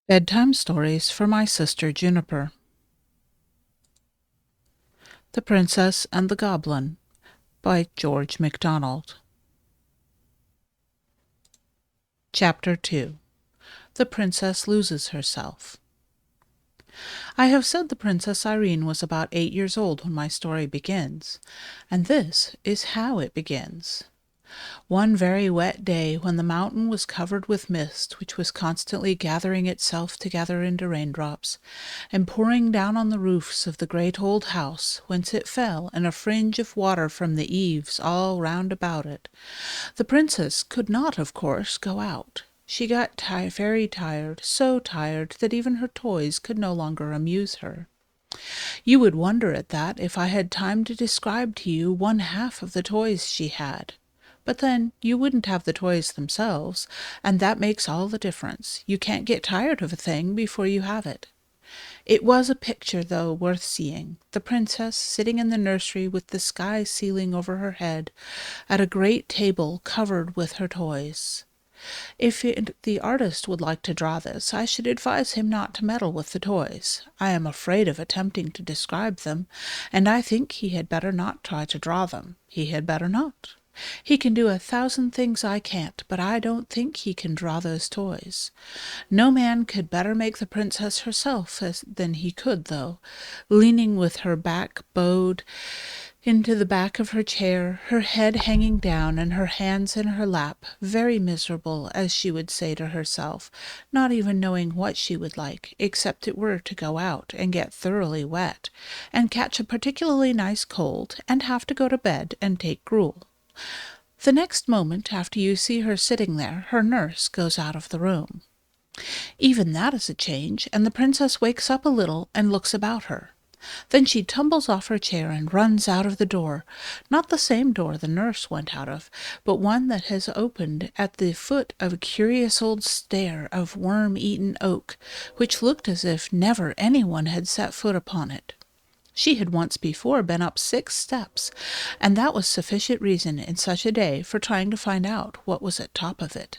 Bedtime Stories for My Sister Juniper. The Princess and the Goblin by George MacDonald. Chapter 2. The Princess Loses Herself. I have said the Princess Irene was about 8 years old when my story begins, and this is how it begins. One very wet day, when the mountain was covered with mist, which was constantly gathering itself together into raindrops, and pouring down on the roofs of the great old house, whence it fell in a fringe of water from the eaves all round about it, the princess could not, of course, go out. She got very tired, so tired that even her toys could no longer amuse her. You would wonder at that if I had time to describe to you one half of the toys she had. But then you wouldn't have the toys themselves, and that makes all the difference. You can't get tired of a thing before you have it. It was a picture, though, worth seeing. The princess sitting in the nursery with the sky ceiling over her head, at a great table covered with her toys. If the artist would like to draw this, I should advise him not to meddle with the toys. I am afraid of attempting to describe them, and I think he had better not try to draw them. He had better not. He can do 1,000 things I can't, but I don't think he can draw those toys. No man could better make the princess herself than he could, though, leaning with her back bowed into the back of her chair, her head hanging down and her hands in her lap, very miserable, as she would say to herself, not even knowing what she would like, except it were to go out and get thoroughly wet, and catch a particularly nice cold, and have to go to bed and take gruel. The next moment after you see her sitting there, her nurse goes out of the room. Even that is a change, and the princess wakes up a little and looks about her. Then she tumbles off her chair and runs out of the door, not the same door the nurse went out of, but one that has opened at the foot of a curious old stair of worm-eaten oak, which looked as if never anyone had set foot upon it. She had once before been up 6 steps, and that was sufficient reason in such a day for trying to find out what was at top of it.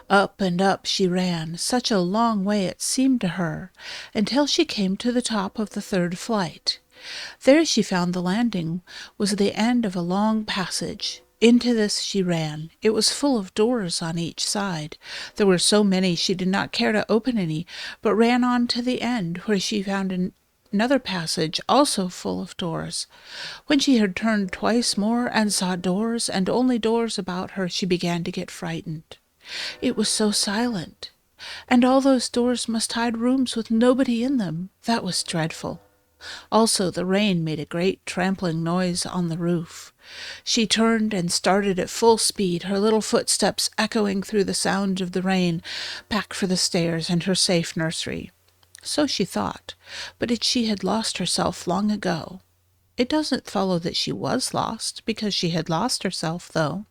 Up and up she ran, such a long way it seemed to her, until she came to the top of the 3rd flight. There she found the landing was the end of a long passage. Into this she ran. It was full of doors on each side. There were so many she did not care to open any, but ran on to the end, where she found another passage, also full of doors. When she had turned twice more and saw doors and only doors about her, she began to get frightened. It was so silent, and all those doors must hide rooms with nobody in them. That was dreadful. Also, the rain made a great trampling noise on the roof. She turned and started at full speed, her little footsteps echoing through the sound of the rain, back for the stairs and her safe nursery. So she thought, but she had lost herself long ago. It doesn't follow that she was lost, because she had lost herself, though.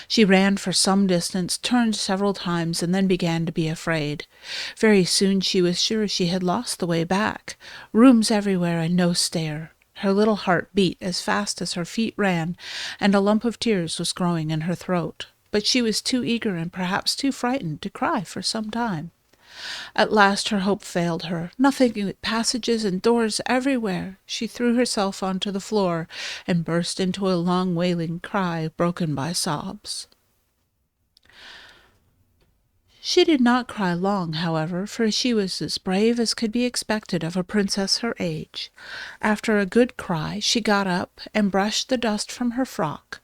She ran for some distance, turned several times, and then began to be afraid. Very soon she was sure she had lost the way back. Rooms everywhere and no stair. Her little heart beat as fast as her feet ran, and a lump of tears was growing in her throat. But she was too eager and perhaps too frightened to cry for some time. At last her hope failed her. Nothing but passages and doors everywhere. She threw herself onto the floor and burst into a long wailing cry, broken by sobs. She did not cry long, however, for she was as brave as could be expected of a princess her age. After a good cry, she got up and brushed the dust from her frock.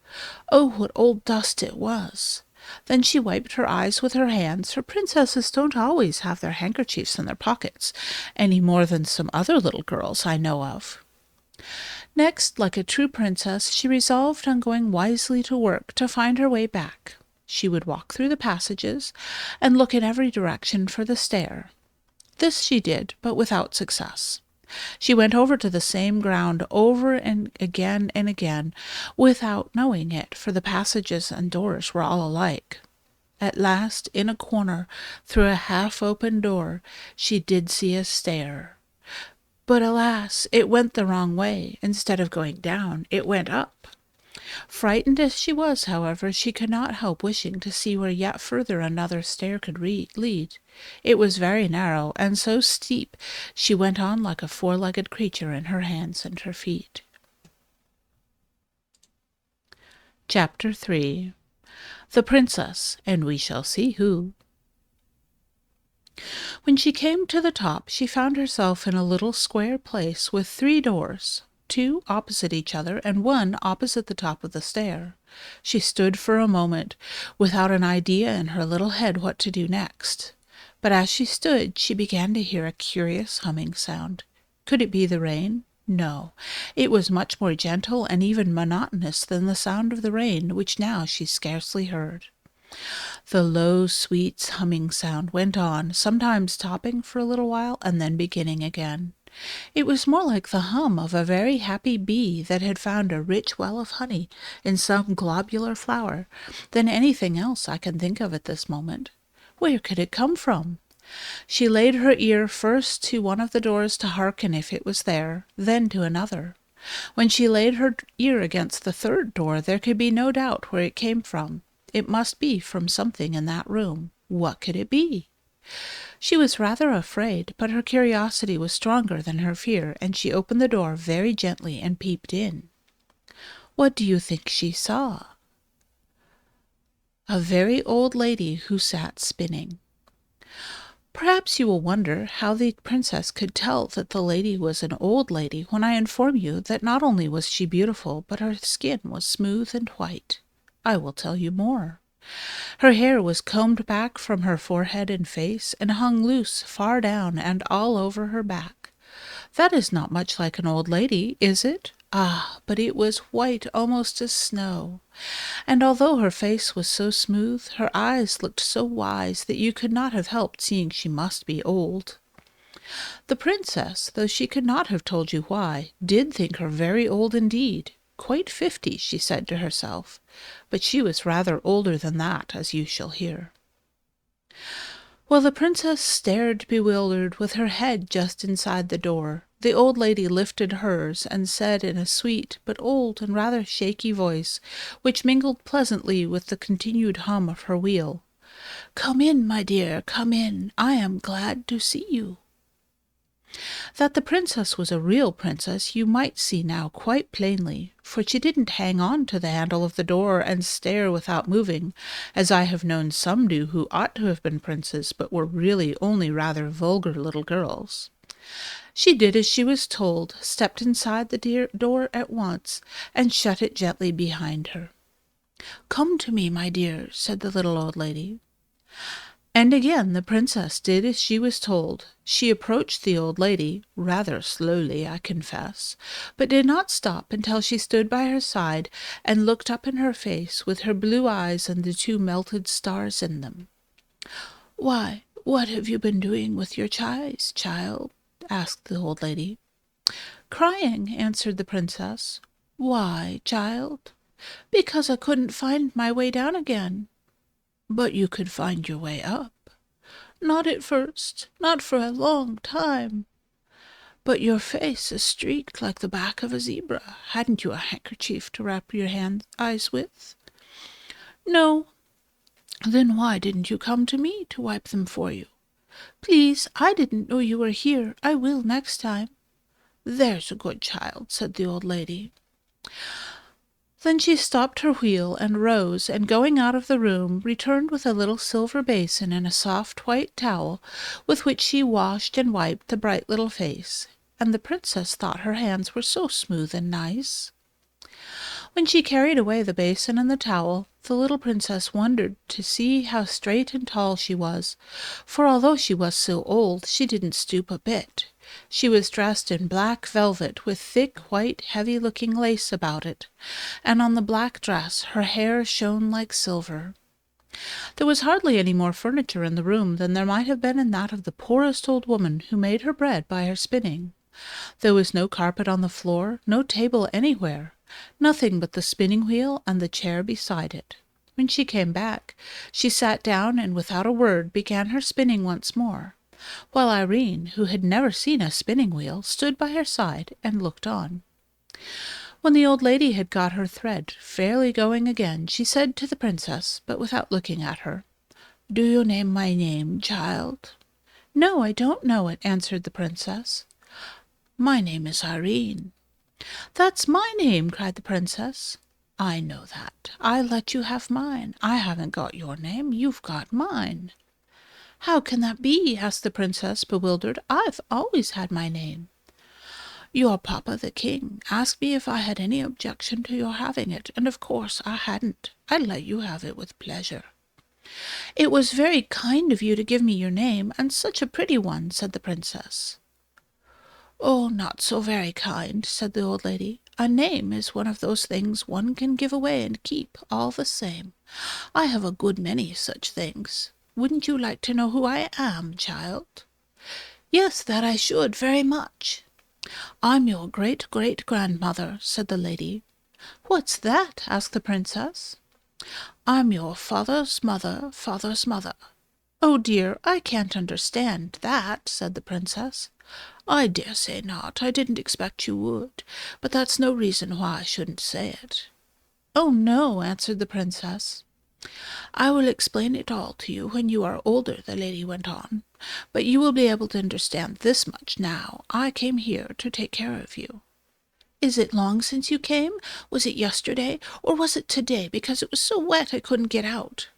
Oh, what old dust it was! Then she wiped her eyes with her hands, for princesses don't always have their handkerchiefs in their pockets, any more than some other little girls I know of. Next, like a true princess, she resolved on going wisely to work to find her way back. She would walk through the passages and look in every direction for the stair. This she did, but without success. She went over to the same ground over and again, without knowing it, for the passages and doors were all alike. At last, in a corner, through a half-open door, she did see a stair. But alas, it went the wrong way. Instead of going down, it went up. Frightened as she was, however, she could not help wishing to see where yet further another stair could lead. It was very narrow, and so steep she went on like a four-legged creature in her hands and her feet. Chapter 3. The Princess, and We Shall See Who. When she came to the top, she found herself in a little square place with 3 doors, 2 opposite each other and 1 opposite the top of the stair. She stood for a moment, without an idea in her little head what to do next. But as she stood, she began to hear a curious humming sound. Could it be the rain? No, it was much more gentle and even monotonous than the sound of the rain, which now she scarcely heard. The low, sweet humming sound went on, sometimes stopping for a little while and then beginning again. It was more like the hum of a very happy bee that had found a rich well of honey in some globular flower than anything else I can think of at this moment. Where could it come from? She laid her ear first to one of the doors to hearken if it was there, then to another. When she laid her ear against the 3rd door, there could be no doubt where it came from. It must be from something in that room. What could it be? She was rather afraid, but her curiosity was stronger than her fear, and she opened the door very gently and peeped in. What do you think she saw? A very old lady who sat spinning. Perhaps you will wonder how the princess could tell that the lady was an old lady when I inform you that not only was she beautiful, but her skin was smooth and white. I will tell you more. Her hair was combed back from her forehead and face, and hung loose far down and all over her back. That is not much like an old lady, is it? Ah, but it was white almost as snow. And although her face was so smooth, her eyes looked so wise that you could not have helped seeing she must be old. The princess, though she could not have told you why, did think her very old indeed. Quite 50, she said to herself, but she was rather older than that, as you shall hear. Well, the princess stared bewildered, with her head just inside the door. The old lady lifted hers and said in a sweet but old and rather shaky voice, which mingled pleasantly with the continued hum of her wheel, "Come in, my dear, come in. I am glad to see you." That the princess was a real princess you might see now quite plainly, for she didn't hang on to the handle of the door and stare without moving, as I have known some do who ought to have been princes but were really only rather vulgar little girls. She did as she was told, stepped inside the door at once, and shut it gently behind her. "Come to me, my dear," said the little old lady. And again the princess did as she was told. She approached the old lady, rather slowly, I confess, but did not stop until she stood by her side and looked up in her face with her blue eyes and the 2 melted stars in them. "Why, what have you been doing with your eyes, child?" asked the old lady. "Crying," answered the princess. "Why, child?" "Because I couldn't find my way down again." "But you could find your way up." "Not at first, not for a long time." "But your face is streaked like the back of a zebra. Hadn't you a handkerchief to wrap your eyes with?" "No." "Then why didn't you come to me to wipe them for you?" "Please, I didn't know you were here. I will next time." "There's a good child," said the old lady. Then she stopped her wheel and rose, and going out of the room, returned with a little silver basin and a soft white towel, with which she washed and wiped the bright little face, and the princess thought her hands were so smooth and nice. When she carried away the basin and the towel, the little princess wondered to see how straight and tall she was, for although she was so old, she didn't stoop a bit. She was dressed in black velvet with thick, white, heavy-looking lace about it, and on the black dress her hair shone like silver. There was hardly any more furniture in the room than there might have been in that of the poorest old woman who made her bread by her spinning. There was no carpet on the floor, no table anywhere, nothing but the spinning-wheel and the chair beside it. When she came back, she sat down and without a word began her spinning once more, while Irene, who had never seen a spinning-wheel, stood by her side and looked on. When the old lady had got her thread fairly going again, she said to the princess, but without looking at her, "Do you know my name, child?" "No, I don't know it," answered the princess. "My name is Irene." "That's my name," cried the princess. "I know that. I let you have mine. I haven't got your name. You've got mine." "How can that be?" asked the princess, bewildered. "I've always had my name." "Your papa, the king, asked me if I had any objection to your having it, and of course I hadn't. I'd let you have it with pleasure." "It was very kind of you to give me your name, and such a pretty one," said the princess. "Oh, not so very kind," said the old lady. "A name is one of those things one can give away and keep, all the same. I have a good many such things. Wouldn't you like to know who I am, child?" "Yes, that I should, very much." "I'm your great-great-grandmother," said the lady. "What's that?" asked the princess. "I'm your father's mother. "Oh dear, I can't understand that," said the princess. "I dare say not. I didn't expect you would, but that's no reason why I shouldn't say it." "Oh no," answered the princess. "I will explain it all to you when you are older," the lady went on, "but you will be able to understand this much now. I came here to take care of you." "Is it long since you came? Was it yesterday, or was it today, because it was so wet I couldn't get out?"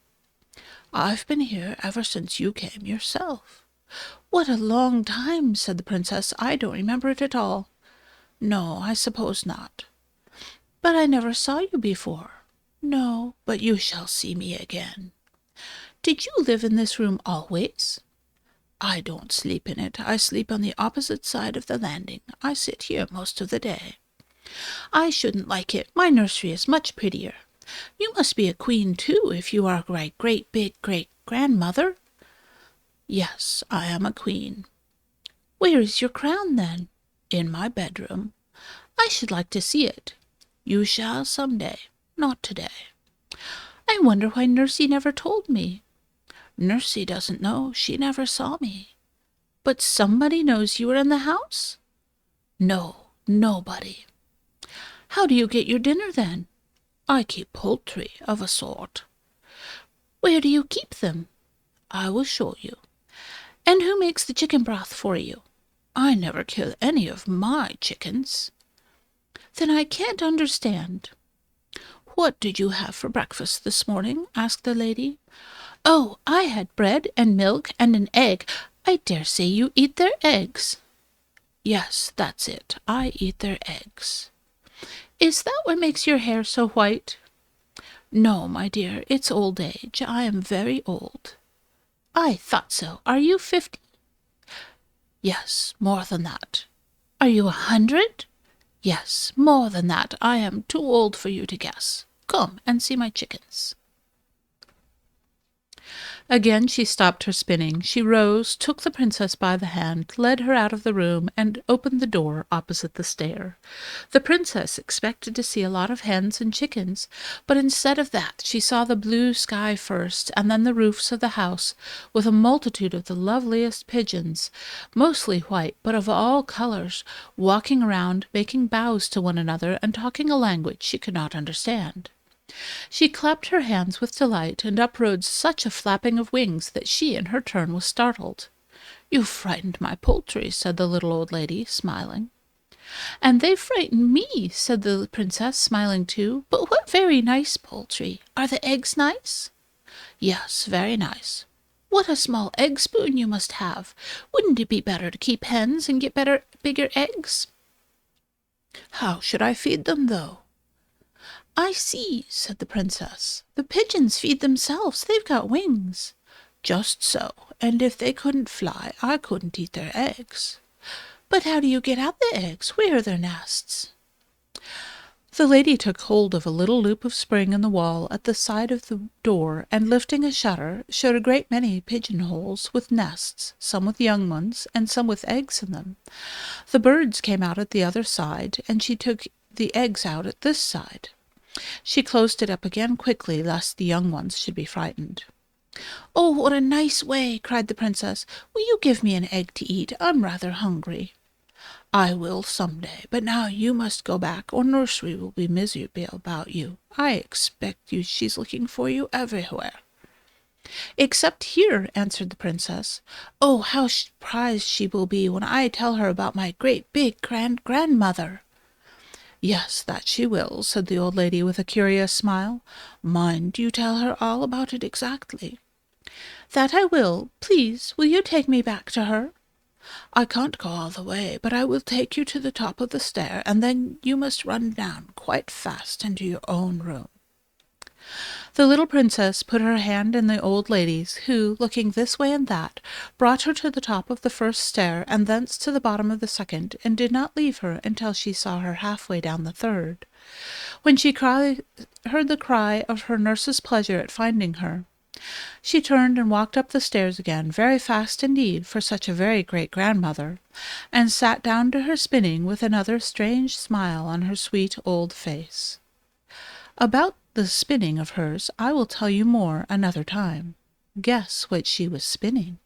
"I've been here ever since you came yourself." "What a long time," said the princess. "I don't remember it at all." "No, I suppose not." "But I never saw you before." "No, but you shall see me again." "Did you live in this room always?" "I don't sleep in it. I sleep on the opposite side of the landing. I sit here most of the day." "I shouldn't like it. My nursery is much prettier. You must be a queen, too, if you are my great-great-grandmother." "Yes, I am a queen." "Where is your crown, then?" "In my bedroom." "I should like to see it." "You shall some day. Not today." "I wonder why Nursey never told me." "Nursey doesn't know. She never saw me." "But somebody knows you are in the house?" "No, nobody." "How do you get your dinner, then?" "I keep poultry, of a sort." "Where do you keep them?" "I will show you." "And who makes the chicken broth for you?" "I never kill any of my chickens." "Then I can't understand." "What did you have for breakfast this morning?" asked the lady. "Oh, I had bread and milk and an egg. I dare say you eat their eggs." "Yes, that's it. I eat their eggs." "Is that what makes your hair so white?" "No, my dear, it's old age. I am very old." "I thought so. Are you 50? "Yes, more than that." "Are you 100? "Yes, more than that. I am too old for you to guess. Come and see my chickens." Again she stopped her spinning. She rose, took the princess by the hand, led her out of the room, and opened the door opposite the stair. The princess expected to see a lot of hens and chickens, but instead of that she saw the blue sky first, and then the roofs of the house, with a multitude of the loveliest pigeons, mostly white, but of all colors, walking around, making bows to one another, and talking a language she could not understand. She clapped her hands with delight, and up rose such a flapping of wings that she in her turn was startled. "You frightened my poultry," said the little old lady, smiling. "And they frightened me," said the princess, smiling too. "But what very nice poultry! Are the eggs nice?" "Yes, very nice." "What a small egg spoon you must have! Wouldn't it be better to keep hens and get bigger eggs?" "How should I feed them, though?" "I see," said the princess. "The pigeons feed themselves. They've got wings." "Just so. And if they couldn't fly, I couldn't eat their eggs." "But how do you get out the eggs? Where are their nests?" The lady took hold of a little loop of spring in the wall at the side of the door, and lifting a shutter, showed a great many pigeon-holes with nests, some with young ones, and some with eggs in them. The birds came out at the other side, and she took the eggs out at this side. She closed it up again quickly, lest the young ones should be frightened. "Oh, what a nice way!" cried the princess. "Will you give me an egg to eat? I'm rather hungry." I will some day, but now you must go back, or nursery will be miserable about you. I expect she's looking for you everywhere." "Except here," answered the princess. "Oh, how surprised she will be when I tell her about my great big grandmother." "Yes, that she will," said the old lady with a curious smile. "Mind you tell her all about it exactly." "That I will. Please, will you take me back to her?" "I can't go all the way, but I will take you to the top of the stair, and then you must run down quite fast into your own room." The little princess put her hand in the old lady's, who, looking this way and that, brought her to the top of the first stair, and thence to the bottom of the second, and did not leave her until she saw her halfway down the third. When she heard the cry of her nurse's pleasure at finding her, she turned and walked up the stairs again, very fast indeed for such a very great grandmother, and sat down to her spinning with another strange smile on her sweet old face. About the spinning of hers I will tell you more another time. Guess what she was spinning.